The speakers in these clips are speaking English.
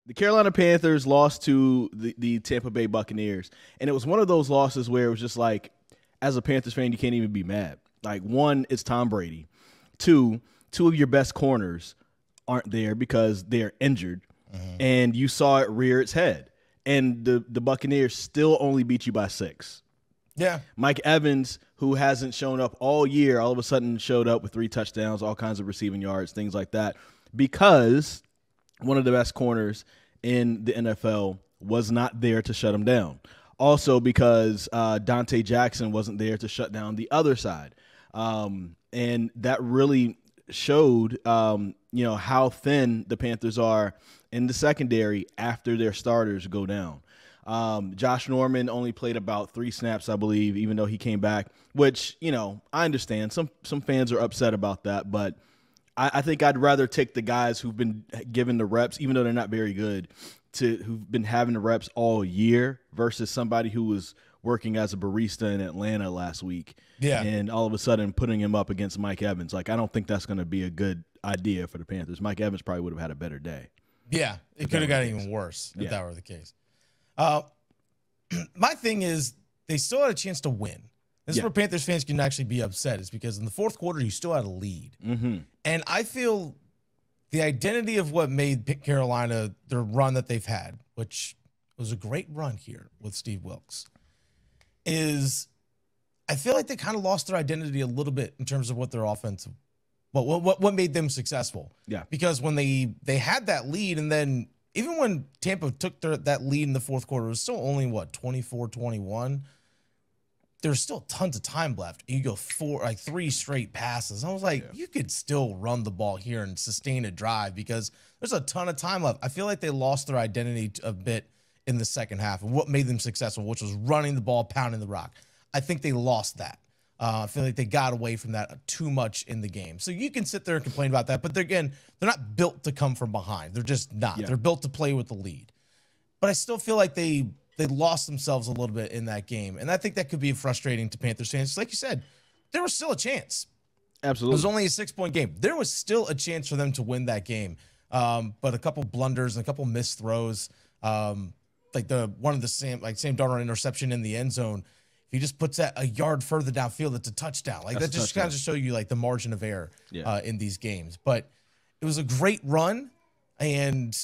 The Carolina Panthers lost to the Tampa Bay Buccaneers, and it was one of those losses where it was just like, as a Panthers fan, you can't even be mad. Like, one, it's Tom Brady. Two of your best corners aren't there because they're injured, and you saw it rear its head. And the Buccaneers still only beat you by 6. Yeah. Mike Evans, who hasn't shown up all year, all of a sudden showed up with 3 touchdowns, all kinds of receiving yards, things like that, because one of the best corners in the NFL was not there to shut him down. Also because Dante Jackson wasn't there to shut down the other side. And that really showed, how thin the Panthers are in the secondary after their starters go down. Josh Norman only played about 3 snaps, I believe, even though he came back, which, I understand. Some fans are upset about that, but I think I'd rather take the guys who've been given the reps, even though they're not very good, who've been having the reps all year versus somebody who was working as a barista in Atlanta last week. Yeah. And all of a sudden putting him up against Mike Evans. Like, I don't think that's going to be a good idea for the Panthers. Mike Evans probably would have had a better day. Yeah, it could have got even worse if that were the case. My thing is, they still had a chance to win. This is where Panthers fans can actually be upset, is because in the fourth quarter, you still had a lead. Mm-hmm. And I feel the identity of what made Carolina their run that they've had, which was a great run here with Steve Wilks, is I feel like they kind of lost their identity a little bit in terms of what their offensive, what made them successful. Yeah. Because when they had that lead, and then even when Tampa took that lead in the fourth quarter, it was still only, 24-21. There's still tons of time left. You go 3 straight passes. I was like, you could still run the ball here and sustain a drive because there's a ton of time left. I feel like they lost their identity a bit in the second half and what made them successful, which was running the ball, pounding the rock. I think they lost that. I feel like they got away from that too much in the game. So you can sit there and complain about that, but they're not built to come from behind. They're just not. Yeah. They're built to play with the lead. But I still feel like they lost themselves a little bit in that game. And I think that could be frustrating to Panthers fans. Like you said, there was still a chance. Absolutely. It was only a 6-point game. There was still a chance for them to win that game. But a couple blunders and a couple missed throws, Sam Darnold interception in the end zone. If he just puts that a yard further downfield, it's a touchdown. That just kind of show you the margin of error in these games. But it was a great run, and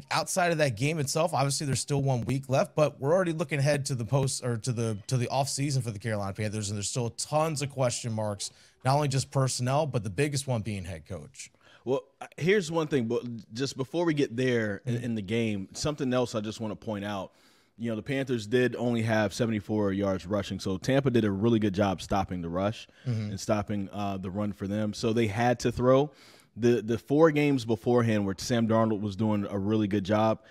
outside of that game itself, obviously there's still 1 week left, but we're already looking ahead to the offseason for the Carolina Panthers, and there's still tons of question marks, not only just personnel, but the biggest one being head coach. Well, here's one thing, but just before we get there in the game, something else I just want to point out. The Panthers did only have 74 yards rushing, so Tampa did a really good job stopping the rush and stopping the run for them. So they had to throw. The 4 games beforehand where Sam Darnold was doing a really good job,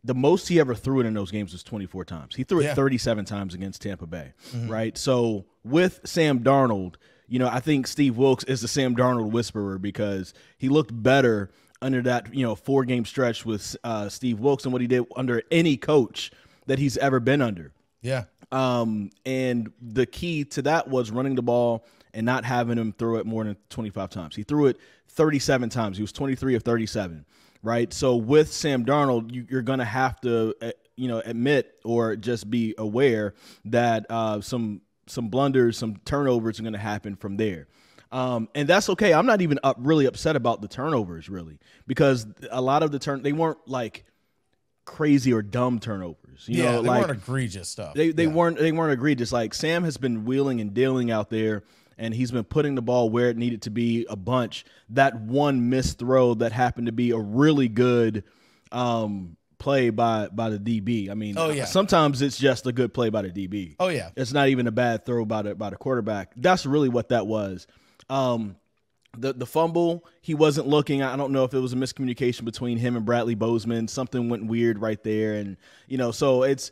the most he ever threw it in those games was 24 times. He threw it 37 times against Tampa Bay, right? So with Sam Darnold, I think Steve Wilks is the Sam Darnold whisperer because he looked better under that 4-game stretch with Steve Wilks than what he did under any coach that he's ever been under. Yeah. And the key to that was running the ball and not having him throw it more than 25 times. He threw it 37 times. He was 23 of 37, right? So with Sam Darnold, you're going to have to, admit or just be aware that some blunders, some turnovers are going to happen from there. And that's okay. I'm not even really upset about the turnovers, really, because a lot of they weren't like crazy or dumb turnovers. They weren't egregious stuff. They weren't egregious. Like, Sam has been wheeling and dealing out there, and he's been putting the ball where it needed to be a bunch. That one missed throw that happened to be a really good play by the DB. I mean, sometimes it's just a good play by the DB. Oh, yeah. It's not even a bad throw by the quarterback. That's really what that was. The fumble, he wasn't looking. I don't know if it was a miscommunication between him and Bradley Bozeman. Something went weird right there. And, so it's,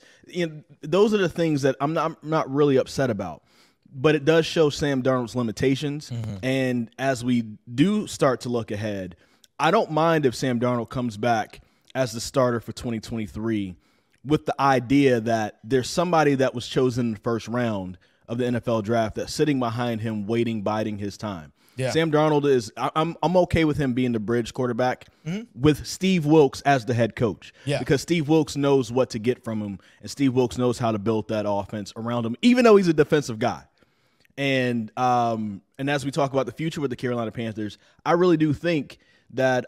those are the things that I'm not really upset about. But it does show Sam Darnold's limitations. And as we do start to look ahead, I don't mind if Sam Darnold comes back as the starter for 2023 with the idea that there's somebody that was chosen in the first round of the NFL draft that's sitting behind him, waiting, biding his time. Yeah. Sam Darnold is I'm okay with him being the bridge quarterback with Steve Wilks as the head coach. Yeah. Because Steve Wilks knows what to get from him, and Steve Wilks knows how to build that offense around him, even though he's a defensive guy. And as we talk about the future with the Carolina Panthers, I really do think that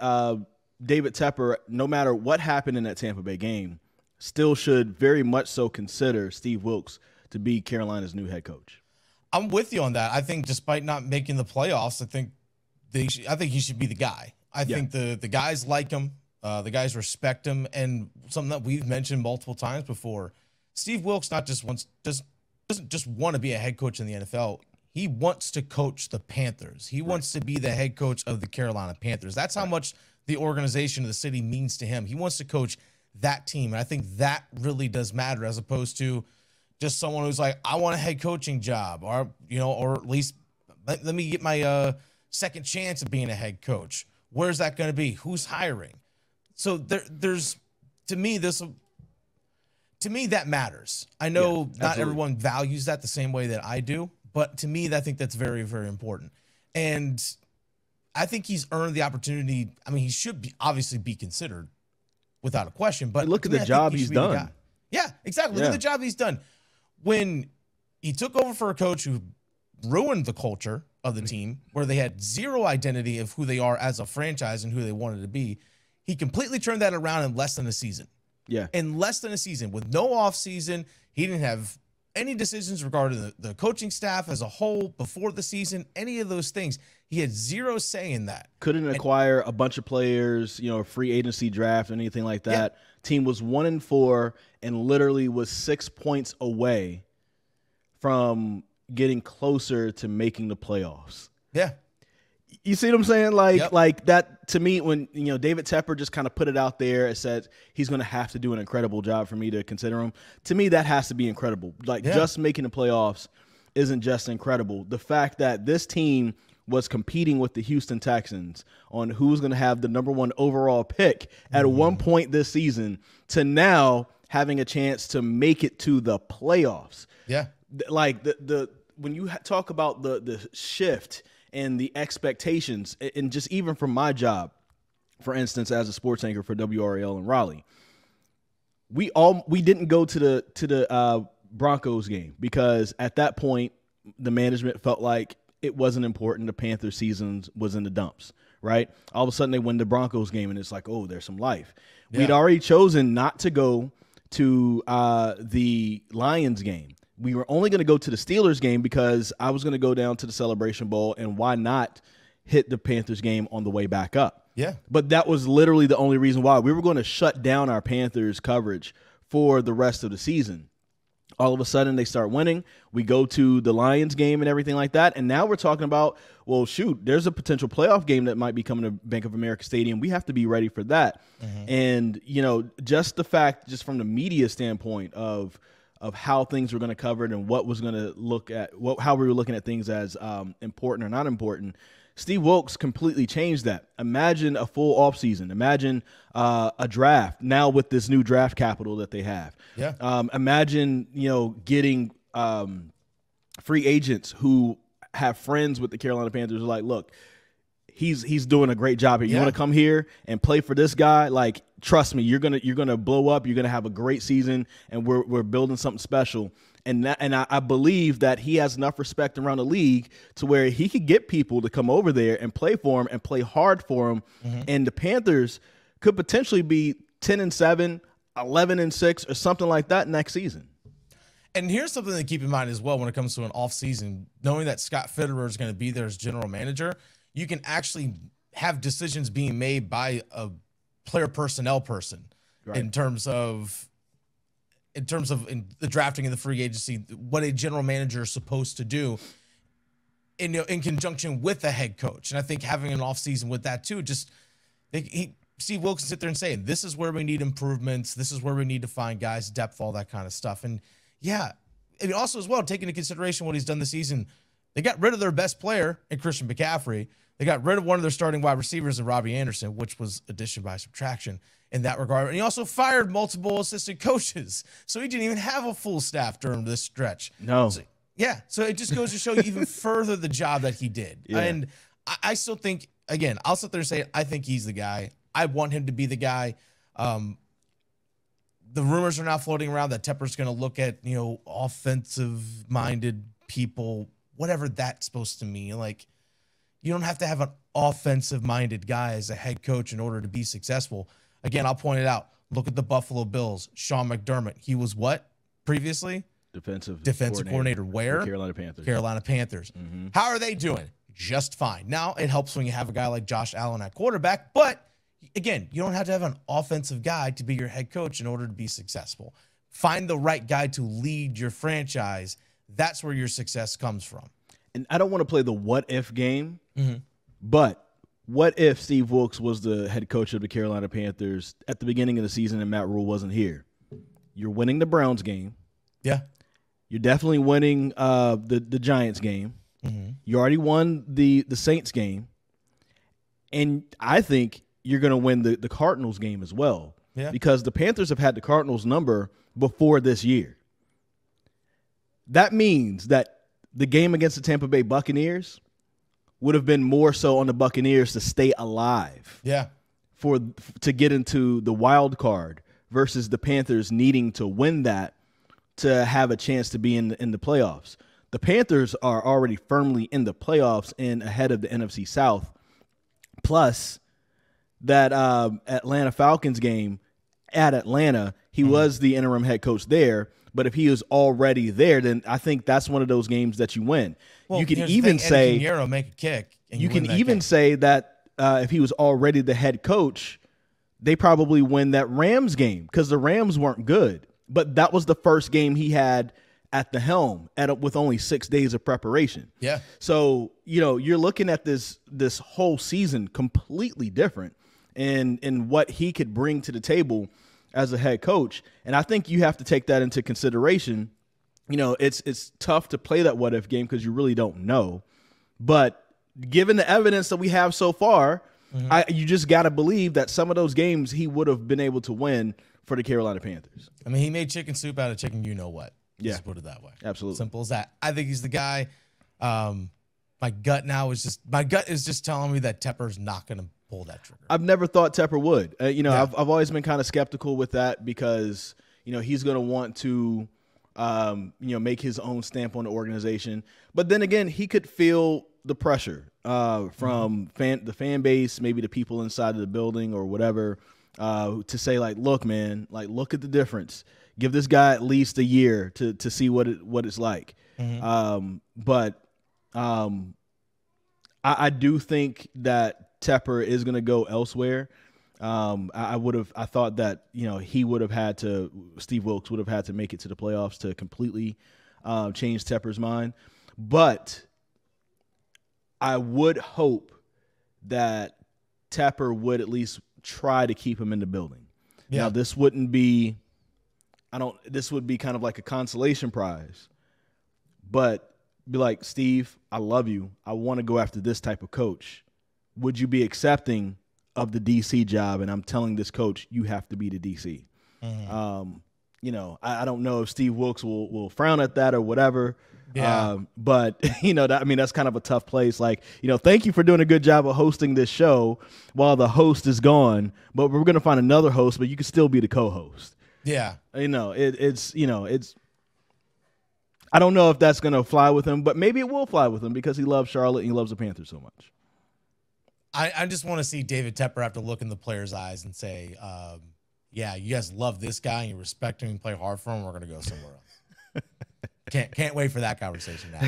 David Tepper, no matter what happened in that Tampa Bay game, still should very much so consider Steve Wilks to be Carolina's new head coach. I'm with you on that. I think despite not making the playoffs, I think he should be the guy. I think the guys like him. The guys respect him. And something that we've mentioned multiple times before, Steve Wilks doesn't just want to be a head coach in the NFL. He wants to coach the Panthers. He wants to be the head coach of the Carolina Panthers. That's how much the organization of the city means to him. He wants to coach that team. And I think that really does matter, as opposed to just someone who's like, I want a head coaching job, or at least let me get my second chance of being a head coach. Where's that going to be? Who's hiring? So there's to me that matters. I know not everyone values that the same way that I do, but to me, I think that's very, very important. And I think he's earned the opportunity. I mean, he should obviously be considered without a question. But look at the job he's done. Yeah, exactly. Look at the job he's done. When he took over for a coach who ruined the culture of the team, where they had zero identity of who they are as a franchise and who they wanted to be, he completely turned that around in less than a season. Yeah. In less than a season, with no offseason. He didn't have any decisions regarding the coaching staff as a whole before the season, any of those things. He had zero say in that. Couldn't acquire a bunch of players, a free agency draft, anything like that. Yeah. Team was 1-4 and literally was 6 points away from getting closer to making the playoffs. Yeah. You see what I'm saying? Like that to me, when David Tepper just kind of put it out there and said he's going to have to do an incredible job for me to consider him. To me, that has to be incredible. Just making the playoffs isn't just incredible. The fact that this team was competing with the Houston Texans on who's going to have the #1 overall pick at one point this season, to now having a chance to make it to the playoffs. Yeah. Like when you talk about the shift and the expectations, and just even from my job, for instance, as a sports anchor for WRAL in Raleigh, we didn't go to the Broncos game because at that point the management felt like it wasn't important. The Panthers season was in the dumps, right? All of a sudden they win the Broncos game and it's like, oh, there's some life. Yeah. We'd already chosen not to go to the Lions game. We were only going to go to the Steelers game because I was going to go down to the Celebration Bowl, and why not hit the Panthers game on the way back up? Yeah. But that was literally the only reason why. We were going to shut down our Panthers coverage for the rest of the season. All of a sudden, they start winning. We go to the Lions game and everything like that, and now we're talking about, well, shoot, there's a potential playoff game that might be coming to Bank of America Stadium. We have to be ready for that. And, just the fact, just from the media standpoint of how things were going to cover it and what was going to look at how we were looking at things as important or not important. Steve Wilks completely changed that. Imagine a full offseason. Imagine a draft now with this new draft capital that they have. Yeah. Imagine, getting free agents who have friends with the Carolina Panthers. Like, look, he's doing a great job here. You want to come here and play for this guy? Like, trust me, you're gonna blow up. You're gonna have a great season, and we're building something special. And I believe that he has enough respect around the league to where he could get people to come over there and play for him and play hard for him. And the Panthers could potentially be 10-7, 11-6, or something like that next season. And here's something to keep in mind as well when it comes to an offseason, knowing that Scott Fitterer is going to be there as general manager. You can actually have decisions being made by a player personnel person in terms of the drafting and the free agency, what a general manager is supposed to do in conjunction with the head coach. And I think having an offseason with that too, Steve Wilks sit there and say, this is where we need improvements. This is where we need to find guys, depth, all that kind of stuff. And and also as well, taking into consideration what he's done this season, they got rid of their best player in Christian McCaffrey. They got rid of one of their starting wide receivers in Robbie Anderson, which was addition by subtraction in that regard. And he also fired multiple assistant coaches. So he didn't even have a full staff during this stretch. No. So it just goes to show you even further the job that he did. Yeah. And I still think, again, I'll sit there and say, I think he's the guy. I want him to be the guy. The rumors are now floating around that Tepper's going to look at, offensive-minded people, whatever that's supposed to mean. Like, you don't have to have an offensive-minded guy as a head coach in order to be successful. Again, I'll point it out. Look at the Buffalo Bills. Sean McDermott. He was what previously? Defensive coordinator. Where? The Carolina Panthers. Carolina Panthers. Mm-hmm. How are they doing? Just fine. Now, it helps when you have a guy like Josh Allen at quarterback, but again, you don't have to have an offensive guy to be your head coach in order to be successful. Find the right guy to lead your franchise. That's where your success comes from. And I don't want to play the what-if game, but what if Steve Wilks was the head coach of the Carolina Panthers at the beginning of the season and Matt Rule wasn't here? You're winning the Browns game. Yeah. You're definitely winning the Giants game. Mm-hmm. You already won the Saints game. And I think you're going to win the Cardinals game as well. Yeah. Because the Panthers have had the Cardinals number before this year. That means that the game against the Tampa Bay Buccaneers would have been more so on the Buccaneers to stay alive. Yeah. To get into the wild card versus the Panthers needing to win that to have a chance to be in the playoffs. The Panthers are already firmly in the playoffs and ahead of the NFC South. Plus, that Atlanta Falcons game at Atlanta, he was the interim head coach there. But if he was already there, then I think that's one of those games that you win. Well, you can even say make a kick. And you can even say that if he was already the head coach, they probably win that Rams game because the Rams weren't good. But that was the first game he had at the helm with only 6 days of preparation. Yeah. So, you're looking at this whole season completely different in what he could bring to the table as a head coach. And I think you have to take that into consideration. It's tough to play that what if game because you really don't know. But given the evidence that we have so far, you just got to believe that some of those games he would have been able to win for the Carolina Panthers. I mean, he made chicken soup out of chicken you-know-what. Yeah. Just put it that way. Absolutely. Simple as that. I think he's the guy. My gut is just telling me that Tepper's not going to pull that trigger. I've never thought Tepper would. I've always been kind of skeptical with that because, he's going to want to, make his own stamp on the organization. But then again, he could feel the pressure from the fan base, maybe the people inside of the building or whatever, to say, like, look, man, like, look at the difference. Give this guy at least a year to see what it's like. But I do think that Tepper is going to go elsewhere. I thought that he would have had to. Steve Wilks would have had to make it to the playoffs to completely change Tepper's mind. But I would hope that Tepper would at least try to keep him in the building. Yeah. Now this wouldn't be. This would be kind of like a consolation prize, but be like, Steve, I love you. I want to go after this type of coach. Would you be accepting of the DC job? And I'm telling this coach, you have to be the DC. I don't know if Steve Wilks will frown at that or whatever. Yeah. But that's kind of a tough place. Like, thank you for doing a good job of hosting this show while the host is gone, but we're going to find another host, but you can still be the co-host. Yeah. It's I don't know if that's going to fly with him, but maybe it will fly with him because he loves Charlotte and he loves the Panthers so much. I just want to see David Tepper have to look in the players' eyes and say, yeah, you guys love this guy and you respect him and play hard for him. We're going to go somewhere else. Can't wait for that conversation now.